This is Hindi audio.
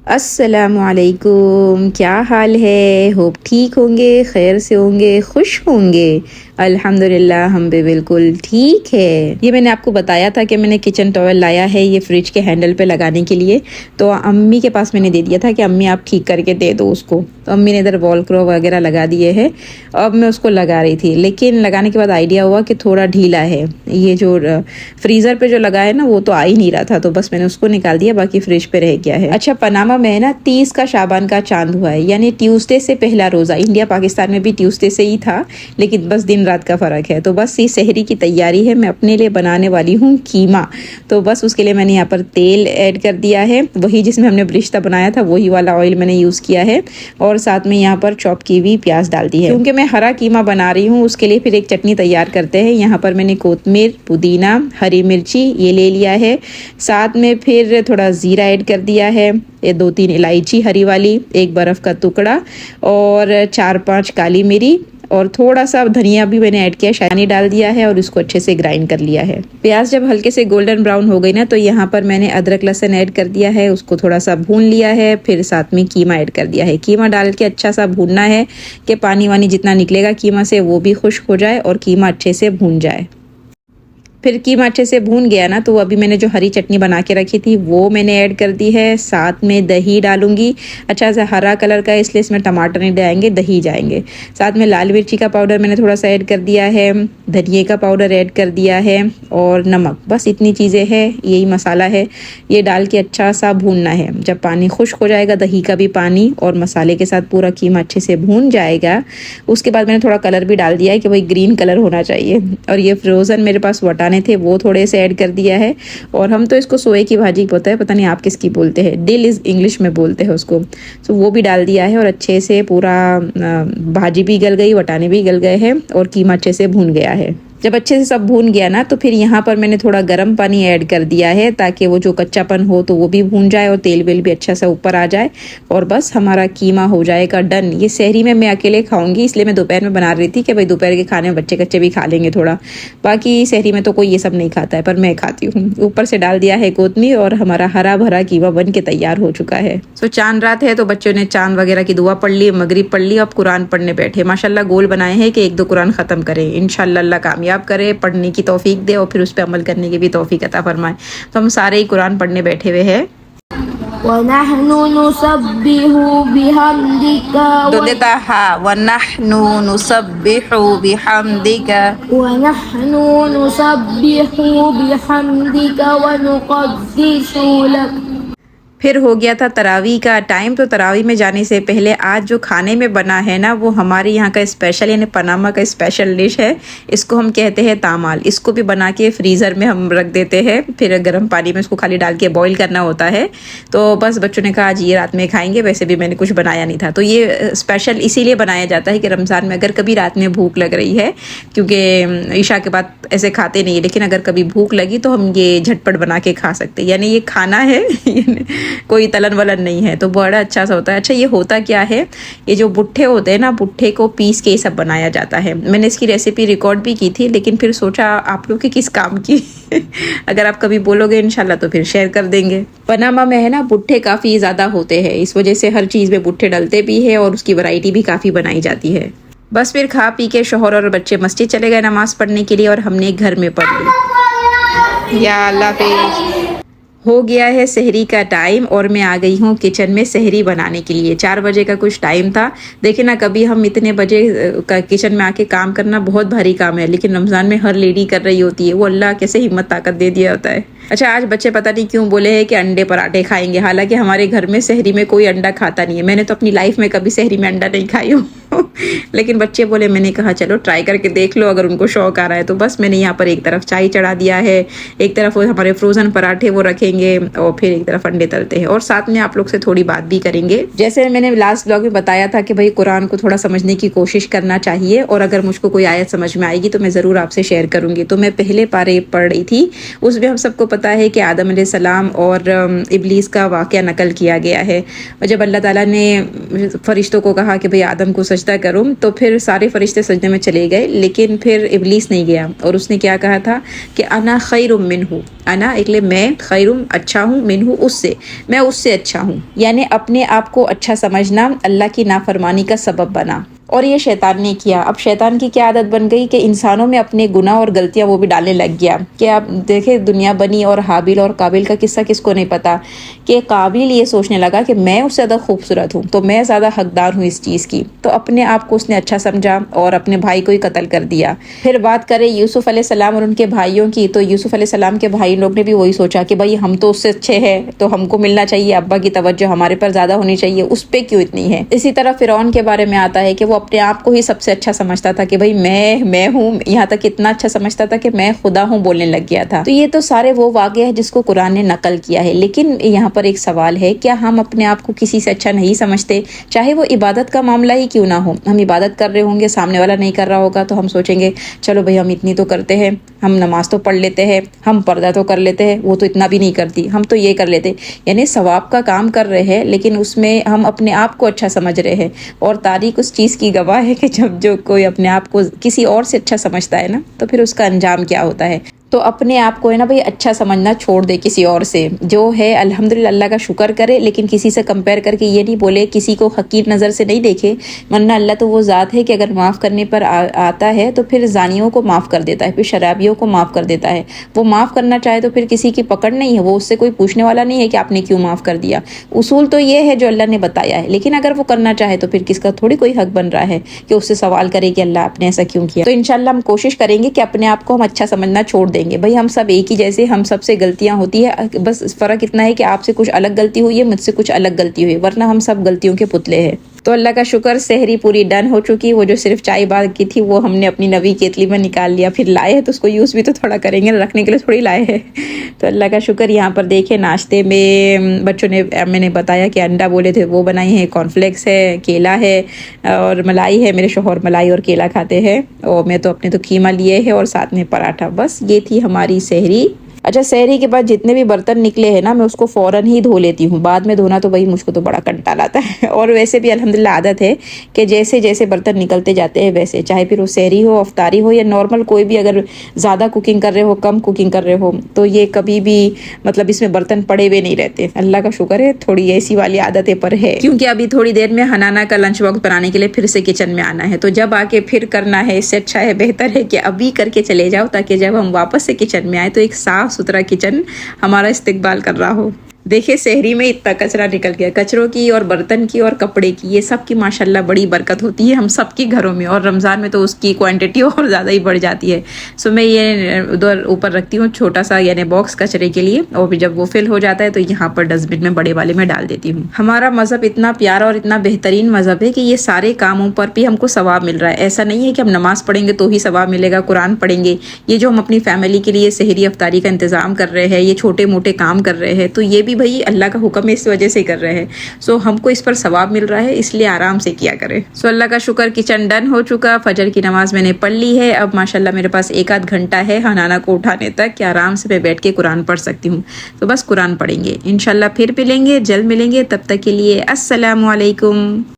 अस्सलामुअलैकुम, क्या हाल है? होप ठीक होंगे, खैर से होंगे, खुश होंगे। अल्हम्दुलिल्लाह हम भी बिल्कुल ठीक है। ये मैंने आपको बताया था कि मैंने किचन टॉवल लाया है ये फ्रिज के हैंडल पे लगाने के लिए। तो अम्मी के पास मैंने दे दिया था कि अम्मी आप ठीक करके दे दो उसको। तो अम्मी ने इधर वॉल क्रो वगैरह लगा दिए हैं। अब मैं उसको लगा रही थी, लेकिन लगाने के बाद आइडिया हुआ कि थोड़ा ढीला है। ये जो फ्रीज़र पे जो लगा है ना वो तो आ ही नहीं रहा था, तो बस मैंने उसको निकाल दिया, बाकी फ्रिज पे रह गया है। अच्छा, पनामा में ना 30 का शाबान का चांद हुआ है, यानी ट्यूसडे से पहला रोज़ा। इंडिया पाकिस्तान में भी ट्यूसडे से ही था, लेकिन बस दिन रात का फ़र्क है। तो बस ये सहरी की तैयारी है। मैं अपने लिए बनाने वाली हूँ कीमा। तो बस उसके लिए मैंने यहाँ पर तेल ऐड कर दिया है, वही जिसमें हमने ब्रिश्ता बनाया था वही वाला ऑयल मैंने यूज़ किया है। और साथ में यहाँ पर चॉप की हुई प्याज डाल दी है। क्योंकि मैं हरा कीमा बना रही हूँ उसके लिए फिर एक चटनी तैयार करते हैं। यहाँ पर मैंने कोतमीर, पुदीना, हरी मिर्ची ये ले लिया है। साथ में फिर थोड़ा ज़ीरा ऐड कर दिया है, ये 2-3 इलायची हरी वाली, एक बर्फ़ का टुकड़ा और 4-5 काली मिरी और थोड़ा सा धनिया भी मैंने ऐड किया, शानी डाल दिया है और इसको अच्छे से ग्राइंड कर लिया है। प्याज जब हल्के से गोल्डन ब्राउन हो गई ना, तो यहाँ पर मैंने अदरक लहसुन ऐड कर दिया है, उसको थोड़ा सा भून लिया है। फिर साथ में कीमा ऐड कर दिया है। कीमा डाल के अच्छा सा भूनना है कि पानी वानी जितना निकलेगा कीमा से वो भी खुश्क हो जाए और कीमा अच्छे से भून जाए। फिर कीमा अच्छे से भून गया ना, तो अभी मैंने जो हरी चटनी बना के रखी थी वो मैंने ऐड कर दी है। साथ में दही डालूंगी। अच्छा सा हरा कलर का है इसलिए इसमें टमाटर नहीं जाएंगे, दही जाएंगे। साथ में लाल मिर्ची का पाउडर मैंने थोड़ा सा ऐड कर दिया है, धनिए का पाउडर ऐड कर दिया है और नमक। बस इतनी चीज़ें हैं, यही मसाला है। ये डाल के अच्छा सा भूनना है। जब पानी खुश्क हो जाएगा, दही का भी पानी और मसाले के साथ पूरा कीमा अच्छे से भून जाएगा, उसके बाद मैंने थोड़ा कलर भी डाल दिया है कि भाई ग्रीन कलर होना चाहिए। और ये फ्रोज़न मेरे पास वटाने थे वो थोड़े से ऐड कर दिया है। और हम तो इसको सोए की भाजी बोलते हैं, पता नहीं आप किसकी बोलते हैं, डिल इज इंग्लिश में बोलते हैं उसको। तो वो भी डाल दिया है और अच्छे से पूरा भाजी भी गल गई, वटाने भी गल गए हैं और कीमा अच्छे से भून गया है। जब अच्छे से सब भून गया ना, तो फिर यहाँ पर मैंने थोड़ा गर्म पानी ऐड कर दिया है ताकि वो जो कच्चापन हो तो वो भी भून जाए और तेल वेल भी अच्छा सा ऊपर आ जाए। और बस हमारा कीमा हो जाएगा डन। ये सहरी में मैं अकेले खाऊंगी, इसलिए मैं दोपहर में बना रही थी कि भाई दोपहर के खाने में बच्चे कच्चे भी खा लेंगे थोड़ा। बाकी सहरी में तो कोई ये सब नहीं खाता है, पर मैं खाती हूँ। ऊपर से डाल दिया है कोतमीर और हमारा हरा भरा कीमा बन के तैयार हो चुका है। सो चांद रात है तो बच्चों ने चांद वगैरह की दुआ पढ़ ली, मगरिब पढ़ ली, अब कुरान पढ़ने बैठे। माशाल्लाह गोल बनाए हैं कि 1-2 कुरान ख़त्म करें। इंशाल्लाह अल्लाह कामयाब करे, पढ़ने की तौफीक दे और फिर उस पर अमल करने की भी तौफीक अता फरमाए। तो हम सारे ही कुरान पढ़ने बैठे हुए हैं। वनहनु नुसब्बिहु बिहम्दिका तो देता हा वनहनु नुसब्बिहु बिहम्दिका वनहनु नुसब्बिहु बिहम्दिका वनुक़द्दिसु लक। फिर हो गया था तरावी का टाइम। तो तरावी में जाने से पहले आज जो खाने में बना है ना, वो हमारे यहाँ का स्पेशल यानी पनामा का स्पेशल डिश है। इसको हम कहते हैं तामाल। इसको भी बना के फ्रीज़र में हम रख देते हैं, फिर गर्म पानी में इसको खाली डाल के बॉईल करना होता है। तो बस बच्चों ने कहा आज ये रात में खाएंगे, वैसे भी मैंने कुछ बनाया नहीं था। तो ये स्पेशल इसीलिए बनाया जाता है कि रमज़ान में अगर कभी रात में भूख लग रही है, क्योंकि ईशा के बाद ऐसे खाते नहीं है, लेकिन अगर कभी भूख लगी तो हम ये झटपट बना के खा सकते हैं। यानी ये खाना है कोई तलन वलन नहीं है, तो बड़ा अच्छा सा होता है। अच्छा, ये होता क्या है, ये जो बुट्ठे होते हैं ना, बुट्ठे को पीस के ये सब बनाया जाता है। मैंने इसकी रेसिपी रिकॉर्ड भी की थी, लेकिन फिर सोचा आप लोग की किस काम की अगर आप कभी बोलोगे इंशाल्लाह तो फिर शेयर कर देंगे। पनामा में है ना बुट्ठे काफ़ी ज़्यादा होते हैं, इस वजह से हर चीज़ में बुट्ठे डलते भी है और उसकी वैरायटी भी काफ़ी बनाई जाती है। बस फिर खा पी के शोहर और बच्चे मस्जिद चले गए नमाज पढ़ने के लिए और हमने घर में पढ़ ली। या अल्लाह हाफ़िज़। हो गया है सहरी का टाइम और मैं आ गई हूँ किचन में सहरी बनाने के लिए। 4 बजे का कुछ टाइम था। देखिए ना, कभी हम इतने बजे का किचन में आके काम करना बहुत भारी काम है, लेकिन रमज़ान में हर लेडी कर रही होती है। वो अल्लाह कैसे हिम्मत ताकत दे दिया होता है। अच्छा, आज बच्चे पता नहीं क्यों बोले हैं कि अंडे पराठे खाएंगे, हालांकि हमारे घर में सहरी में कोई अंडा खाता नहीं है। मैंने तो अपनी लाइफ में कभी सहरी में अंडा नहीं खाई हूँ लेकिन बच्चे बोले, मैंने कहा चलो ट्राई करके देख लो, अगर उनको शौक आ रहा है तो। बस मैंने यहाँ पर एक तरफ चाय चढ़ा दिया है, एक तरफ वो हमारे फ्रोज़न पराठे वो रखेंगे और फिर एक तरफ अंडे तलते हैं और साथ में आप लोग से थोड़ी बात भी करेंगे। जैसे मैंने लास्ट ब्लॉग में बताया था कि भाई कुरान को थोड़ा समझने की कोशिश करना चाहिए और अगर मुझको कोई आयत समझ में आएगी तो मैं ज़रूर आपसे शेयर करूँगी। तो मैं पहले पारे पढ़ रही थी, उसमें हम सबको पता है कि आदम अलैहिस्सलाम और इब्लीस का वाक़या नकल किया गया है। और जब अल्लाह ताला ने फ़रिश्तों को कहा कि भाई आदम को सजदा करो, तो फिर सारे फ़रिश्ते सजदे में चले गए, लेकिन फिर इब्लीस नहीं गया और उसने क्या कहा था कि अना खैरुम मिन्हु, अना એટલે मैं, खैरुम अच्छा हूँ, मिन्हु उससे, मैं उससे अच्छा हूँ। यानी अपने आप को अच्छा समझना अल्लाह की नाफरमानी का सबब बना। और ये शैतान ने किया। अब शैतान की क्या आदत बन गई कि इंसानों में अपने गुनाह और गलतियां वो भी डालने लग गया। कि आप देखे दुनिया बनी और हाबिल और काबिल का किस्सा किसको नहीं पता, कि काबिल ये सोचने लगा कि मैं उससे ज़्यादा खूबसूरत हूँ तो मैं ज़्यादा हकदार हूँ इस चीज़ की, तो अपने आप को उसने अच्छा समझा और अपने भाई को ही कत्ल कर दिया। फिर बात करें यूसुफ अलैहिस्सलाम और उनके भाइयों की, तो यूसुफ अलैहिस्सलाम के भाई लोग ने भी वही सोचा कि भाई हम तो उससे अच्छे हैं तो हमको मिलना चाहिए, अब्बा की तवज्जो हमारे पर ज़्यादा होनी चाहिए, उस पर क्यों इतनी है। इसी तरह फ़िरौन के बारे में आता है कि वो अपने आप को ही सबसे अच्छा समझता था कि भाई मैं हूँ, यहाँ तक इतना अच्छा समझता था कि मैं खुदा हूँ बोलने लग गया था। तो ये तो सारे वो वाक़े हैं जिसको कुरान ने नकल किया है। लेकिन यहाँ पर एक सवाल है, क्या हम अपने आप को किसी से अच्छा नहीं समझते? चाहे वो इबादत का मामला ही क्यों ना हो, हम इबादत कर रहे होंगे, सामने वाला नहीं कर रहा होगा तो हम सोचेंगे चलो भाई हम इतनी तो करते हैं, हम नमाज तो पढ़ लेते हैं, हम पर्दा तो कर लेते हैं, वो तो इतना भी नहीं करती, हम तो ये कर लेते। यानी सवाब का काम कर रहे हैं लेकिन उसमें हम अपने आप को अच्छा समझ रहे हैं। और तारीख उस चीज़ की गवाह है कि जब जो कोई अपने आप को किसी और से अच्छा समझता है ना, तो फिर उसका अंजाम क्या होता है। तो अपने आप को है ना भाई अच्छा समझना छोड़ दे किसी और से। जो है अल्हम्दुलिल्लाह अल्लाह का शुक्र करे, लेकिन किसी से कंपेयर करके ये नहीं बोले, किसी को हकीर नज़र से नहीं देखे, वरना अल्लाह तो वो ज़ात है कि अगर माफ़ करने पर आता है तो फिर जानियों को माफ़ कर देता है, फिर शराबियों को माफ़ कर देता है। वो माफ़ करना चाहे तो फिर किसी की पकड़ नहीं है, वो उससे कोई पूछने वाला नहीं है कि आपने क्यों माफ़ कर दिया। उसूल तो ये है जो अल्लाह ने बताया है, लेकिन अगर वो करना चाहे तो फिर किसका थोड़ी कोई हक बन रहा है कि उससे सवाल करे कि अल्लाह आपने ऐसा क्यों किया। तो इंशाल्लाह हम कोशिश करेंगे कि अपने आप को हम अच्छा समझना छोड़ देंगे। भाई हम सब एक ही जैसे, हम सबसे गलतियां होती है, बस फ़र्क इतना है कि आपसे कुछ अलग गलती हुई है, मुझसे कुछ अलग गलती हुई है, वरना हम सब गलतियों के पुतले हैं। तो अल्लाह का शुक्र सहरी पूरी डन हो चुकी। वो जो सिर्फ चाय बात की थी वो हमने अपनी नवी केतली में निकाल लिया, फिर लाए हैं तो उसको यूज़ भी तो थोड़ा करेंगे, रखने के लिए थोड़ी लाए हैं। तो अल्लाह का शुक्र। यहाँ पर देखे नाश्ते में बच्चों ने, मैंने बताया कि अंडा बोले थे वो बनाई है, कॉर्नफ्लेक्स है, केला है और मलाई है। मेरे शोहर मलाई और केला खाते हैं और मैं तो अपने तो कीमा लिए है और साथ में पराठा। बस ये थी हमारी सहरी। अच्छा, सहरी के बाद जितने भी बर्तन निकले हैं ना, मैं उसको फ़ौरन ही धो लेती हूँ, बाद में धोना तो भाई मुझको तो बड़ा कंटाल आता है। और वैसे भी अल्हम्दुलिल्लाह आदत है कि जैसे जैसे बर्तन निकलते जाते हैं वैसे, चाहे फिर वो सहरी हो, अफ्तारी हो या नॉर्मल कोई भी, अगर ज़्यादा कुकिंग कर रहे हो, कम कुकिंग कर रहे हो, तो ये कभी भी मतलब इसमें बर्तन पड़े हुए नहीं रहते। अल्लाह का शुक्र है थोड़ी ऐसी वाली आदतें पर है, क्योंकि अभी थोड़ी देर में हनाना का लंच बॉक्स बनाने के लिए फिर से किचन में आना है। तो जब आके फिर करना है, इससे अच्छा है, बेहतर है कि अभी करके चले जाओ, ताकि जब हम वापस से किचन में आए तो एक साफ़ सुथरा किचन हमारा इस्तेकबाल कर रहा हो। देखिए सहरी में इतना कचरा निकल गया, कचरों की और बर्तन की और कपड़े की, ये सब की माशाल्लाह बड़ी बरकत होती है हम सब के घरों में, और रमज़ान में तो उसकी क्वांटिटी और ज़्यादा ही बढ़ जाती है। सो मैं ये उधर ऊपर रखती हूँ छोटा सा यानी बॉक्स कचरे के लिए, और भी जब वो फिल हो जाता है तो यहाँ पर डस्टबिन में बड़े वाले में डाल देती हूँ। हमारा मज़हब इतना प्यारा और इतना बेहतरीन मज़हब है कि ये सारे कामों पर भी हमको सवाब मिल रहा है। ऐसा नहीं है कि हम नमाज़ पढ़ेंगे तो ही सवाब मिलेगा, कुरान पढ़ेंगे, ये जो हम अपनी फैमिली के लिए सहरी अफ्तारी का इंतज़ाम कर रहे हैं, ये छोटे मोटे काम कर रहे हैं, तो ये भी भाई अल्लाह का हुक्म है, इस वजह से कर रहे हैं। सो हमको इस पर सवाब मिल रहा है, इसलिए आराम से किया करें। सो अल्लाह का शुक्र, किचन डन हो चुका, फजर की नमाज मैंने पढ़ ली है। अब माशाल्लाह मेरे पास 1 आध घंटा है हनाना को उठाने तक कि आराम से मैं बैठ के कुरान पढ़ सकती हूँ। तो बस कुरान पढ़ेंगे, इंशाल्लाह फिर मिलेंगे, जल्द मिलेंगे, तब तक के लिए अस्सलामु अलैकुम।